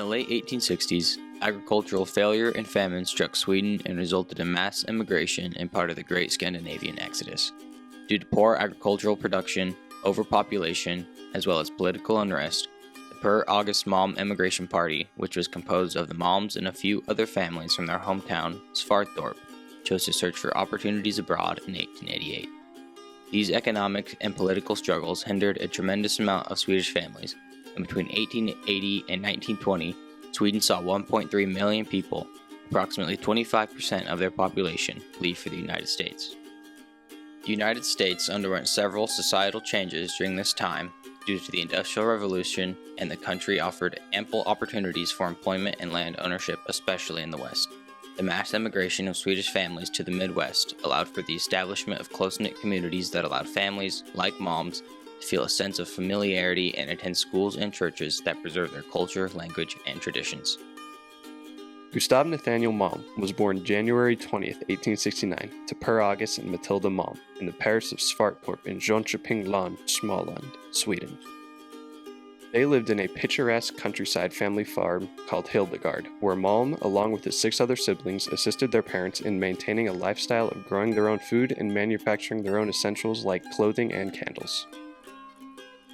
late 1860s, agricultural failure and famine struck Sweden and resulted in mass immigration and part of the Great Scandinavian Exodus. Due to poor agricultural production, overpopulation, as well as political unrest, the Per August Malm Immigration Party, which was composed of the Malms and a few other families from their hometown, Svartorp, chose to search for opportunities abroad in 1888. These economic and political struggles hindered a tremendous amount of Swedish families, and between 1880 and 1920, Sweden saw 1.3 million people, approximately 25% of their population, leave for the United States. The United States underwent several societal changes during this time due to the Industrial Revolution, and the country offered ample opportunities for employment and land ownership, especially in the West. The mass immigration of Swedish families to the Midwest allowed for the establishment of close-knit communities that allowed families, like Malms, to feel a sense of familiarity and attend schools and churches that preserve their culture, language, and traditions. Gustav Nathaniel Malm was born January 20, 1869, to Per August and Matilda Malm in the parish of Svartorp in Jönköping län, Småland, Sweden. They lived in a picturesque countryside family farm called Hildegard, where Malm, along with his 6 other siblings, assisted their parents in maintaining a lifestyle of growing their own food and manufacturing their own essentials like clothing and candles.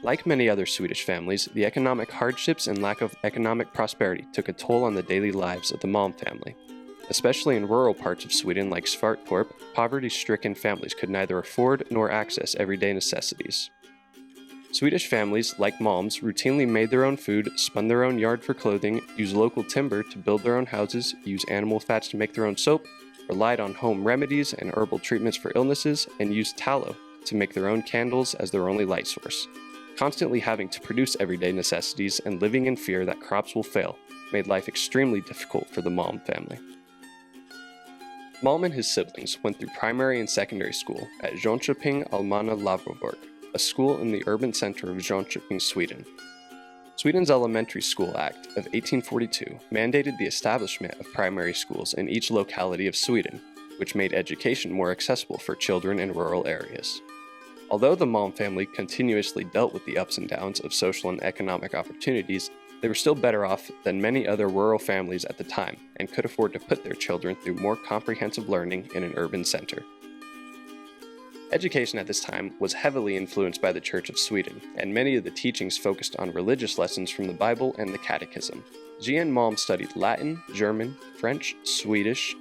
Like many other Swedish families, the economic hardships and lack of economic prosperity took a toll on the daily lives of the Malm family. Especially in rural parts of Sweden like Svartorp, poverty-stricken families could neither afford nor access everyday necessities. Swedish families, like Malms, routinely made their own food, spun their own yarn for clothing, used local timber to build their own houses, used animal fats to make their own soap, relied on home remedies and herbal treatments for illnesses, and used tallow to make their own candles as their only light source. Constantly having to produce everyday necessities and living in fear that crops will fail made life extremely difficult for the Malm family. Malm and his siblings went through primary and secondary school at Jönköping Allmänna Läroverk, a school in the urban center of Jönköping, Sweden. Sweden's Elementary School Act of 1842 mandated the establishment of primary schools in each locality of Sweden, which made education more accessible for children in rural areas. Although the Malm family continuously dealt with the ups and downs of social and economic opportunities, they were still better off than many other rural families at the time and could afford to put their children through more comprehensive learning in an urban center. Education at this time was heavily influenced by the Church of Sweden, and many of the teachings focused on religious lessons from the Bible and the Catechism. G.N. Malm studied Latin, German, French, Swedish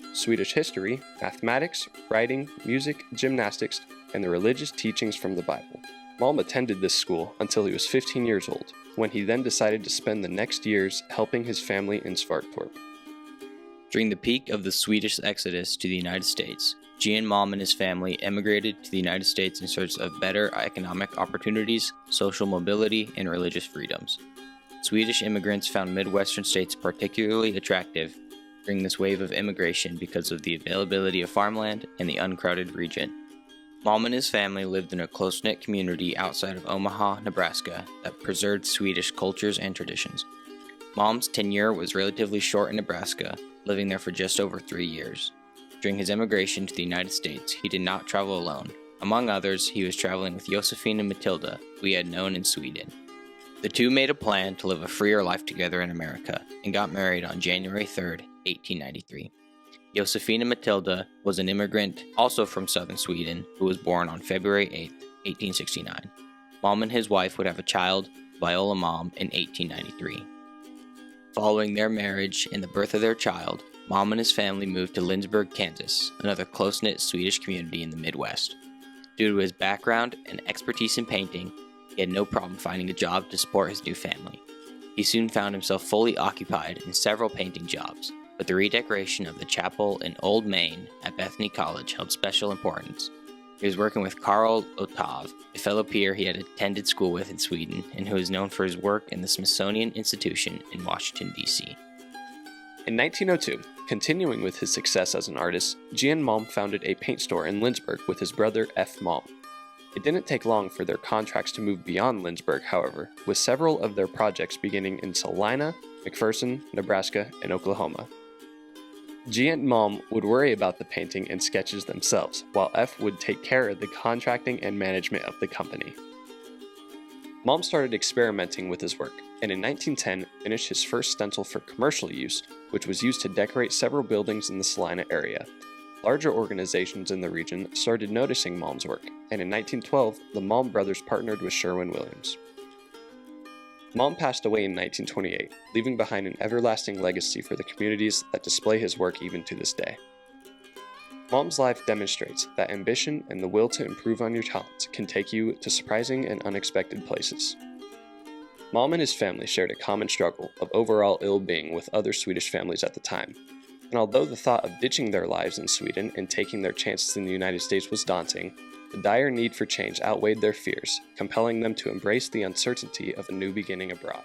history, mathematics, writing, music, gymnastics, and the religious teachings from the Bible. Malm attended this school until he was 15 years old, when he then decided to spend the next years helping his family in Svartorp. During the peak of the Swedish exodus to the United States, G.N. Malm and his family emigrated to the United States in search of better economic opportunities, social mobility, and religious freedoms. Swedish immigrants found Midwestern states particularly attractive during this wave of immigration because of the availability of farmland and the uncrowded region. Malm and his family lived in a close-knit community outside of Omaha, Nebraska, that preserved Swedish cultures and traditions. Malm's tenure was relatively short in Nebraska, living there for just over 3 years. During his immigration to the United States, he did not travel alone. Among others, he was traveling with Josephine and Matilda, who he had known in Sweden. The two made a plan to live a freer life together in America and got married on January 3, 1893. Josephine Matilda was an immigrant also from southern Sweden who was born on February 8, 1869. Malm and his wife would have a child, Viola Malm, in 1893. Following their marriage and the birth of their child, Malm and his family moved to Lindsborg, Kansas, another close-knit Swedish community in the Midwest. Due to his background and expertise in painting, he had no problem finding a job to support his new family. He soon found himself fully occupied in several painting jobs, but the redecoration of the chapel in Old Main at Bethany College held special importance. He was working with Karl Otav, a fellow peer he had attended school with in Sweden and who is known for his work in the Smithsonian Institution in Washington, D.C. In 1902, continuing with his success as an artist, G.N. Malm founded a paint store in Lindsborg with his brother F. Malm. It didn't take long for their contracts to move beyond Lindsborg, however, with several of their projects beginning in Salina, McPherson, Nebraska, and Oklahoma. G.N. Malm would worry about the painting and sketches themselves, while F would take care of the contracting and management of the company. Malm started experimenting with his work, and in 1910 finished his first stencil for commercial use, which was used to decorate several buildings in the Salina area. Larger organizations in the region started noticing Malm's work, and in 1912, the Malm brothers partnered with Sherwin-Williams. Malm passed away in 1928, leaving behind an everlasting legacy for the communities that display his work even to this day. Malm's life demonstrates that ambition and the will to improve on your talents can take you to surprising and unexpected places. Malm and his family shared a common struggle of overall ill-being with other Swedish families at the time, and although the thought of ditching their lives in Sweden and taking their chances in the United States was daunting, the dire need for change outweighed their fears, compelling them to embrace the uncertainty of a new beginning abroad.